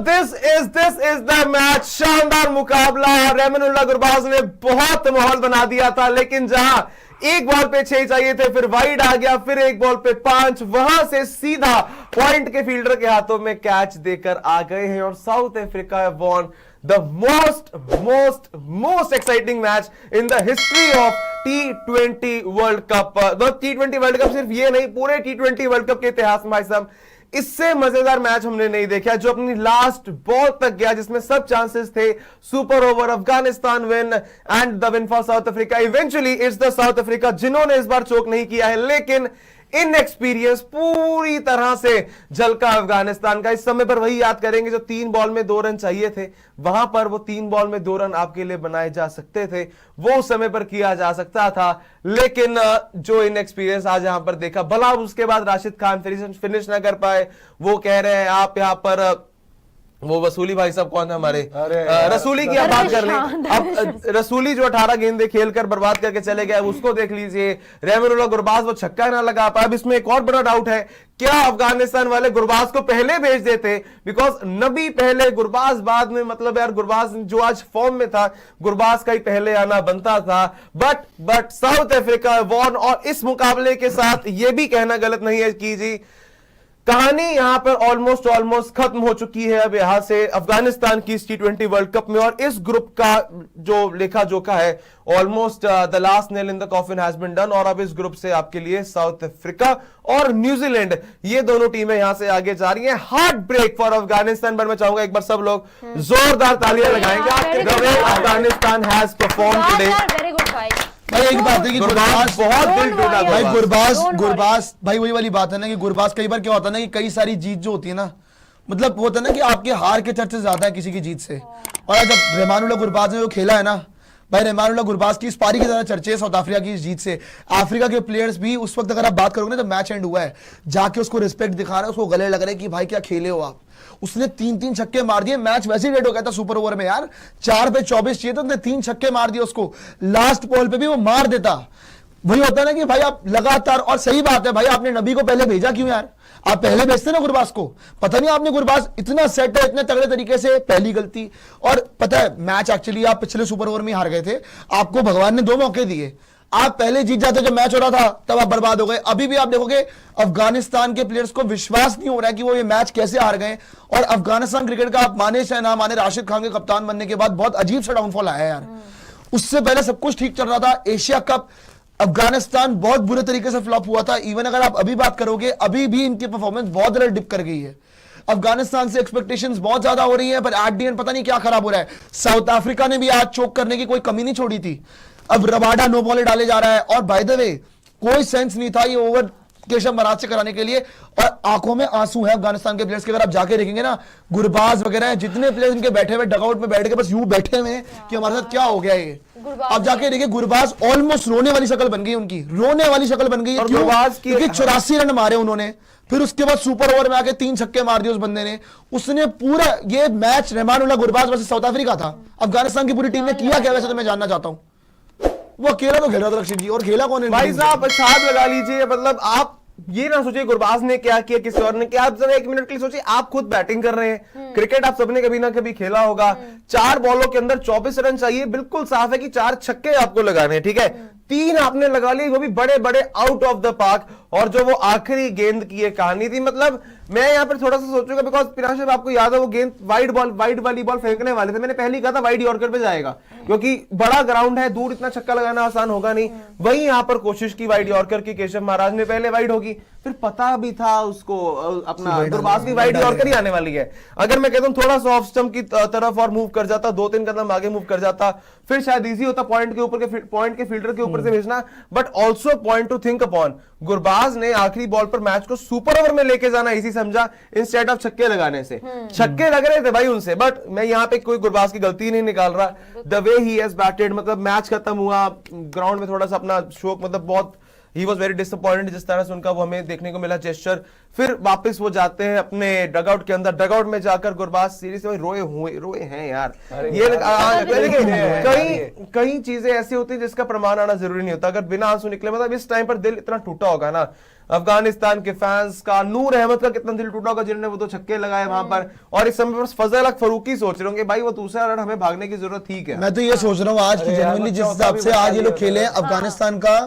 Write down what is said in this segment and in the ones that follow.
This is the match. शानदार मुकाबला। रहमानुल्लाह गुरबाज ने बहुत माहौल बना दिया था, लेकिन जहां एक बॉल पे 6 चाहिए थे, फिर वाइड आ गया, फिर एक बॉल पे 5, वहां से सीधा पॉइंट के फील्डर के हाथों में कैच देकर आ गए हैं और south Africa won the most exciting match in the history of T20 world cup. T20 world cup सिर्फ ये नहीं, पूरे T20 वर्ल्ड कप के इतिहास में भाई साहब इससे मजेदार मैच हमने नहीं देखा, जो अपनी लास्ट बॉल तक गया, जिसमें सब चांसेस थे। Super over, Afghanistan win and the win for south Africa. Eventually it's the south Africa जिन्होंने इस बार चोक नहीं किया है, लेकिन इनएक्सपीरियंस पूरी तरह से झलका अफगानिस्तान का। इस समय पर वही याद करेंगे जो 3 बॉल में 2 रन चाहिए थे, वहां पर वो 3 बॉल में 2 रन आपके लिए बनाए जा सकते थे, वो उस समय पर किया जा सकता था। लेकिन जो इनएक्सपीरियंस आज यहां पर देखा, भला उसके बाद राशिद खान फिनिश ना कर पाए। वो कह रहे हैं आप यहां पर, वो वसूली भाई साहब कौन है हमारे, रसूली की आप बात कर लें। अब रसूली जो 18 गेंदें खेलकर बर्बाद करके चले गए, उसको देख लीजिए। रहमानुल्लाह गुरबाज वो छक्का ना लगा पाया। अब इसमें एक और बड़ा डाउट है, क्या अफगानिस्तान वाले गुरबाज को पहले भेज देते? बिकॉज नबी पहले, गुरबाज बाद में। मतलब यार गुरबाज जो आज फॉर्म में था, गुरबाज का ही पहले आना बनता था। But South Africa won. और इस मुकाबले के साथ यह भी कहना गलत नहीं है कि जी कहानी यहां पर ऑलमोस्ट खत्म हो चुकी है अब यहां से अफगानिस्तान की इस T20 वर्ल्ड कप में। और इस ग्रुप का जो लेखा जोखा है, almost the last nail in the coffin has been done. और अब इस ग्रुप से आपके लिए साउथ अफ्रीका और न्यूजीलैंड, ये दोनों टीमें यहां से आगे जा रही हैं। Heartbreak for Afghanistan. पर मैं चाहूंगा एक बार सब लोग जोरदार तालियां लगाएंगे। The way Afghanistan has perform today. भाई एक बात है कि गुरबाज बहुत दिल टूटा। भाई गुरबाज भाई वही वाली बात है ना कि गुरबाज कई बार क्या होता है ना कि कई सारी जीत जो होती है ना, मतलब होता है ना कि आपके हार के चर्चे ज्यादा है किसी की जीत से। और जब रहमानुल्लाह गुरबाज ने जो खेला है ना भाई, रहमानुल्लाह गुरबाज की इस पारी के ज्यादा चर्चे साउथ अफ्रीका की जीत से। अफ्रीका के प्लेयर्स भी उस वक्त अगर आप बात करोगे ना, जब मैच एंड हुआ है, जाके उसको रिस्पेक्ट दिखा रहे हैं, उसको गले लग रहे हैं कि भाई क्या खेले हो आप। उसने 3-3 छक्के मार दिए, मैच वैसे ही डेड हो गया था सुपर ओवर में यार। 4 पे 24 चाहिए था, उसने 3 छक्के मार दिए उसको। लास्ट बॉल पे भी वो मार देता। वही होता है ना कि भाई आप लगातार, और सही बात है भाई, आपने नबी को पहले भेजा क्यों यार? आप पहले भेजते ना गुरबाज को। पता नहीं आपने गुरबाज इतना सेट है, इतने तगड़े तरीके से, पहली गलती। और पता है मैच एक्चुअली आप पिछले सुपर ओवर में हार गए थे, आपको भगवान ने 2 मौके दिए। आप पहले जीत जाते जब मैच हो रहा था, तब आप बर्बाद हो गए। अभी भी आप देखोगे अफगानिस्तान के प्लेयर्स को विश्वास नहीं हो रहा है कि वो ये मैच कैसे हार गए। और अफगानिस्तान क्रिकेट का, आप माने चाहे ना माने, राशिद खान के कप्तान बनने के बाद बहुत अजीब सा डाउनफॉल आया है यार। उससे पहले सब कुछ ठीक चल रहा था। एशिया कप अफगानिस्तान बहुत बुरे तरीके से फ्लॉप हुआ था। इवन अगर आप अभी बात करोगे, अभी भी इनकी परफॉर्मेंस बहुत ज्यादा डिप कर गई है। अफगानिस्तान से एक्सपेक्टेशंस बहुत ज्यादा हो रही है, पर एट द एंड पता नहीं क्या खराब हो रहा है। साउथ अफ्रीका ने भी आज चोक करने की कोई कमी नहीं छोड़ी थी। अब रबाडा नो बॉले डाले जा रहा है। और बाय द वे कोई सेंस नहीं था ये ओवर केशव महाराज से कराने के लिए। और आंखों में आंसू है अफगानिस्तान के प्लेयर्स के। अगर आप जाके देखेंगे ना, गुरबाज वगैरह जितने प्लेयर्स इनके बैठे हुए डगआउट में बैठ के बस यूं बैठे हुए हैं कि हमारे साथ क्या हो गया ये। आप जाके देखिए गुरबाज ऑलमोस्ट रोने वाली शक्ल बन गई उनकी, रोने वाली शक्ल बन गई है। गुरबाज की 84 रन मारे उन्होंने, फिर उसके बाद सुपर ओवर में आके 3 छक्के मार दिए उस बंदे ने। उसने पूरा ये match Rahmanullah Gurbaz versus south Africa था। अफगानिस्तान की पूरी टीम ने किया क्या वैसे तो मैं जानना चाहता हूं। वो अकेला तो खेल रहा था रक्षित जी, और खेला कौन है भाई साहब? साथ लगा लीजिए। मतलब आप ये ना सोचिए गुरबाज ने क्या किया, किसी और ने क्या। आप जरा 1 मिनट के लिए सोचिए, आप खुद बैटिंग कर रहे हैं। क्रिकेट आप सबने कभी ना कभी खेला होगा। 4 बॉलों के अंदर 24 रन चाहिए। बिल्कुल साफ है कि 4 छक्के आपको लगाने हैं, ठीक है। 3 आपने लगा लिए, वो भी बड़े बड़े आउट ऑफ द पार्क। और जो वो आखिरी गेंद की ये कहानी थी, मतलब मैं यहां पर थोड़ा सा सोचूंगा, बिकॉज पिनाश आपको याद है वो गेंद वाइड वाली बॉल फेंकने वाले थे। मैंने पहले ही कहा था वाइड यॉर्कर पे जाएगा, क्योंकि बड़ा ग्राउंड है, दूर इतना छक्का लगाना आसान होगा नहीं। वही यहां पर कोशिश की वाइड यॉर्कर की केशव महाराज ने, पहले वाइड होगी, फिर पता भी था उसको अपना गुरबाज की वाइड यॉर्कर ही आने वाली है। अगर मैं कहता हूं थोड़ा सा ऑफ स्टंप की तरफ और मूव कर जाता, 2-3 कदम आगे मूव कर जाता, फिर शायद इजी होता पॉइंट के फील्डर के ऊपर से भेजना। But also point two think upon, Gurbaz ने आखिरी बॉल पर मैच को सुपर ओवर में लेके जाना इसी समझा इंस्टेड ऑफ छक्के लगाने से। छक्के लग रहे थे भाई उनसे, बट मैं यहां पे कोई गुरबाज की गलती नहीं निकाल रहा। The way he has batted, मतलब मैच खत्म हुआ, ग्राउंड में थोड़ा सा अपना शोक, मतलब बहुत ही वॉज वेरी डिसअपॉइंटेड जिस तरह से उनका वो हमें देखने को मिला जेस्चर। फिर वापस वो जाते हैं अपने डगआउट के अंदर, डगआउट में जाकर गुरबाज सीरीज में रोए हैं यार। ये कई चीजें ऐसी होती है जिसका प्रमाण आना जरूरी नहीं होता, अगर बिना आंसू निकले, मतलब इस टाइम पर दिल इतना टूटा होगा ना अफगानिस्तान के फैंस का। नूर अहमद का कितना दिल टूटा होगा जिन्होंने वो 2 छक्के लगाए वहां पर, और इस समय पर फजल हक फरूकी सोच रहे होंगे भाई वो दूसरा रन हमें भागने की जरूरत थी क्या। मैं तो ये सोच रहा हूँ आज की जेन्युइनली जिस हिसाब से आज ये लोग खेले अफगानिस्तान का,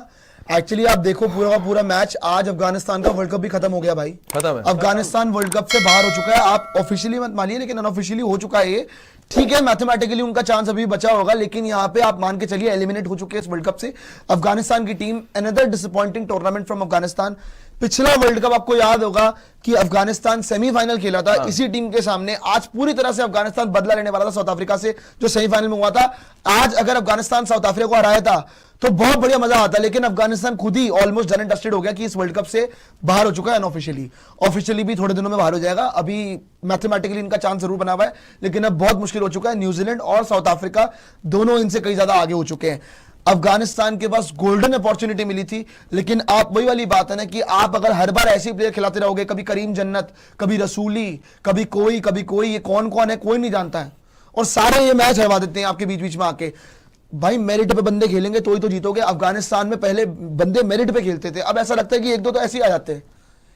एक्चुअली आप देखो पूरा का पूरा मैच, आज अफगानिस्तान का वर्ल्ड कप भी खत्म हो गया भाई, खत्म है। अफगानिस्तान वर्ल्ड कप से बाहर हो चुका है। आप ऑफिशियली मत मानिए लेकिन अनऑफिशियली हो चुका है ये, ठीक है। मैथमेटिकली उनका चांस अभी बचा होगा, लेकिन यहाँ पे आप मान के चलिए एलिमिनेट हो चुके हैं इस वर्ल्ड कप से अफगानिस्तान की team. Another disappointing tournament from Afghanistan. पिछला वर्ल्ड कप आपको याद होगा कि अफगानिस्तान सेमीफाइनल खेला था इसी टीम के सामने। आज पूरी तरह से अफगानिस्तान बदला लेने वाला था साउथ अफ्रीका से जो सेमीफाइनल में हुआ था। आज अगर अफगानिस्तान साउथ अफ्रीका को हराया था तो बहुत बढ़िया मजा आता, लेकिन अफगानिस्तान खुद ही ऑलमोस्ट डन एंड डस्टेड हो गया कि इस वर्ल्ड कप से बाहर हो चुका है अनऑफिशियली। ऑफिशियली भी थोड़े दिनों में बाहर हो जाएगा, अभी मैथमेटिकली इनका चांस जरूर बना हुआ है, लेकिन अब बहुत मुश्किल हो चुका है। न्यूजीलैंड और साउथ अफ्रीका दोनों इनसे कई ज्यादा आगे हो चुके हैं। अफगानिस्तान के पास गोल्डन अपॉर्चुनिटी मिली थी, लेकिन आप वही वाली बात है ना कि आप अगर हर बार ऐसे प्लेयर खिलाते रहोगे, कभी करीम जन्नत, कभी रसूली, कभी कोई, ये कौन कौन है कोई नहीं जानता है, और सारे ये मैच हरवा देते हैं आपके बीच बीच में आके। भाई मेरिट पे बंदे खेलेंगे तो ही तो जीतोगे। अफगानिस्तान में पहले बंदे मेरिट पे खेलते थे, अब ऐसा लगता है कि 1-2 तो ऐसे ही आ जाते हैं,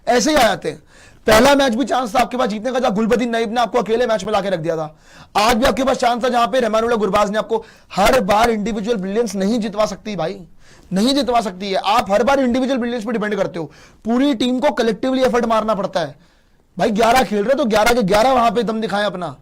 ऐसे ही आ जाते हैं। पहला मैच भी चांस था आपके पास जीतने का जहां गुलबदीन नईब ने आपको अकेले मैच में लाके रख दिया था। आज भी आपके पास चांस था जहां पे रहमानुल्लाह गुरबाज ने आपको, हर बार इंडिविजुअल ब्रिलियंस नहीं जितवा सकती भाई, नहीं जितवा सकती है। आप हर बार इंडिविजुअल ब्रिलियंस पे डिपेंड करते हो, पूरी टीम को कलेक्टिवली एफर्ट मारना पड़ता है। भाई 11 खेल रहे तो 11 के 11 वहां पे दम दिखाएं अपना।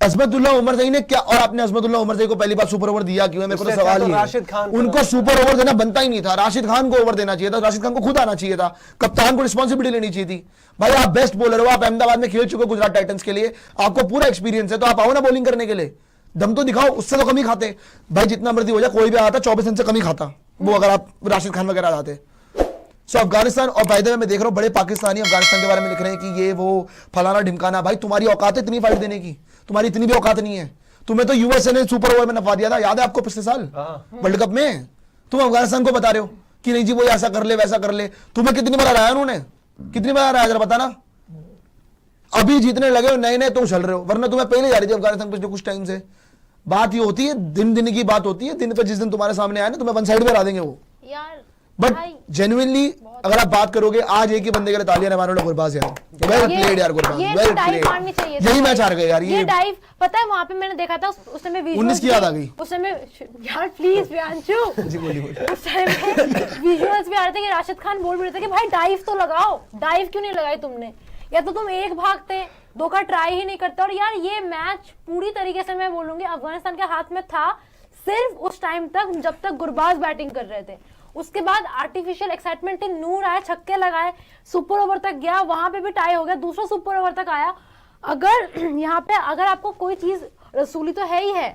अजमतुल्लाह उमर ज़ई ने क्या, और आपने अजमतुल्लाह उमर ज़ई को पहली बार सुपर ओवर दिया क्यों है, मेरे को तो सवाल ही है। उनको सुपर ओवर देना बनता ही नहीं था, राशिद खान को ओवर देना चाहिए था, राशिद खान को खुद आना चाहिए था, कप्तान को रिस्पॉन्सिबिलिटी लेनी चाहिए थी। भाई आप बेस्ट बॉलर हो, आप अहमदाबाद में खेल चुके हो गुजरात टाइटंस के लिए, आपको पूरा एक्सपीरियंस है, तो आप आओ ना बॉलिंग करने के लिए, दम तो दिखाओ। उससे तो कमी खाते भाई, जितना मर्जी हो जाए, कोई भी आता 24 रन से कमी खाता वो, अगर आप राशिद खान वगैरह आते। सो अफगानिस्तान, और बाय द वे मैं देख रहा हूं बड़े पाकिस्तानी अफगानिस्तान के बारे में लिख रहे हैं कि ये वो फलाना ढिमकाना। भाई तुम्हारी औकात है इतनी फाइट देने की? तुम्हारी इतनी भी औकात नहीं है। तुम्हें तो यूएसए ने सुपर ओवर में नफा दिया था, याद है आपको पिछले साल वर्ल्ड कप में? तुम अफगानिस्तान को बता रहे हो कि नहीं जी वो ऐसा कर ले वैसा कर ले। तुम्हें कितनी बार हराया उन्होंने, कितनी बार हराया जरा बताना। अभी जीतने लगे हो नए नए तो उछल रहे हो, वरना तुम्हें पहले जा रही थी अफगानिस्तान पिछले कुछ टाइम से। बात ये होती है, दिन दिन की बात होती है, दिन पे जिस दिन तुम्हारे सामने आए ना तुम्हें वन साइड पे हरा देंगे वो यार। बट जेन्युइनली अगर आप बात करोगे, आज एक ही बंदे के लिए तालियां रहमानुल्लाह गुरबाज यार, वेल प्लेड यार गुरबाज, वेल प्लेड। यही मैच हार गए यार ये डाइव। पता है वहां पे मैंने देखा था उस समय 19 की याद आ गई उस समय। यार प्लीज व्यांशु, जी बोलिए। उस टाइम विजुअल्स भी आ रहे थे कि राशिद खान बोल रहे थे कि भाई डाइव तो लगाओ, डाइव क्यों नहीं लगाई तुमने, या तो तुम एक भागते, 2 का ट्राई ही नहीं करते। और यार ये मैच पूरी तरीके से मैं बोलूंगी अफगानिस्तान के हाथ में था सिर्फ उस टाइम तक जब तक गुरबाज बैटिंग कर रहे थे। उसके बाद आर्टिफिशियल एक्साइटमेंट थी, नूर आए, छक्के लगाए, सुपर ओवर तक गया, वहां पे भी टाई हो गया, दूसरा सुपर ओवर तक आया। अगर यहाँ पे अगर आपको कोई चीज, रसूली तो है ही है,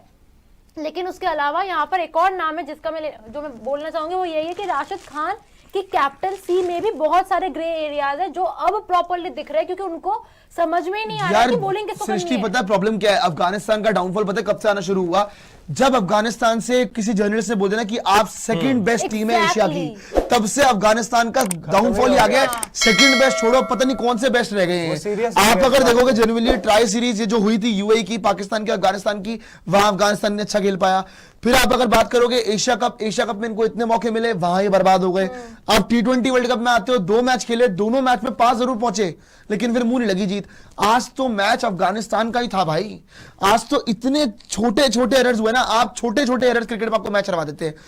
लेकिन उसके अलावा यहाँ पर एक और नाम है जिसका जो मैं बोलना चाहूंगी वो यही है कि राशिद खान की कैप्टनसी में भी बहुत सारे ग्रे एरियाज है जो अब प्रॉपर्ली दिख रहे हैं, क्योंकि उनको समझ में ही नहीं आ रहा कि बॉलिंग किसको करनी है। सृष्टि पता है प्रॉब्लम क्या है? अफगानिस्तान का डाउनफॉल पता है कब से आना शुरू हुआ? जब अफगानिस्तान से किसी जर्नलिस्ट ने बोल देना कि आप सेकंड बेस्ट टीम है एशिया की, तब से अफगानिस्तान का डाउनफॉल ही आ गया। सेकंड बेस्ट छोड़ो, पता नहीं कौन से बेस्ट रह गए हैं। आप अगर देखोगे जेन्युइनली ट्राई सीरीज ये जो हुई थी यूएई की, पाकिस्तान की, अफगानिस्तान की, वहां अफगानिस्तान ने अच्छा खेल पाया। फिर आप अगर बात करोगे एशिया कप में इनको इतने मौके मिले, वहां ये बर्बाद हो गए। आप T20 वर्ल्ड कप में आते हो, 2 मैच खेले, दोनों मैच में 5 जरूर पहुंचे, लेकिन फिर मुंह नहीं लगी जीत। आज तो मैच अफगानिस्तान का ही था भाई। आज तो इतने छोटे छोटे एरर्स हुए ना, आप छोटे छोटे एरर्स क्रिकेट में आपको मैच हरवा देते हैं।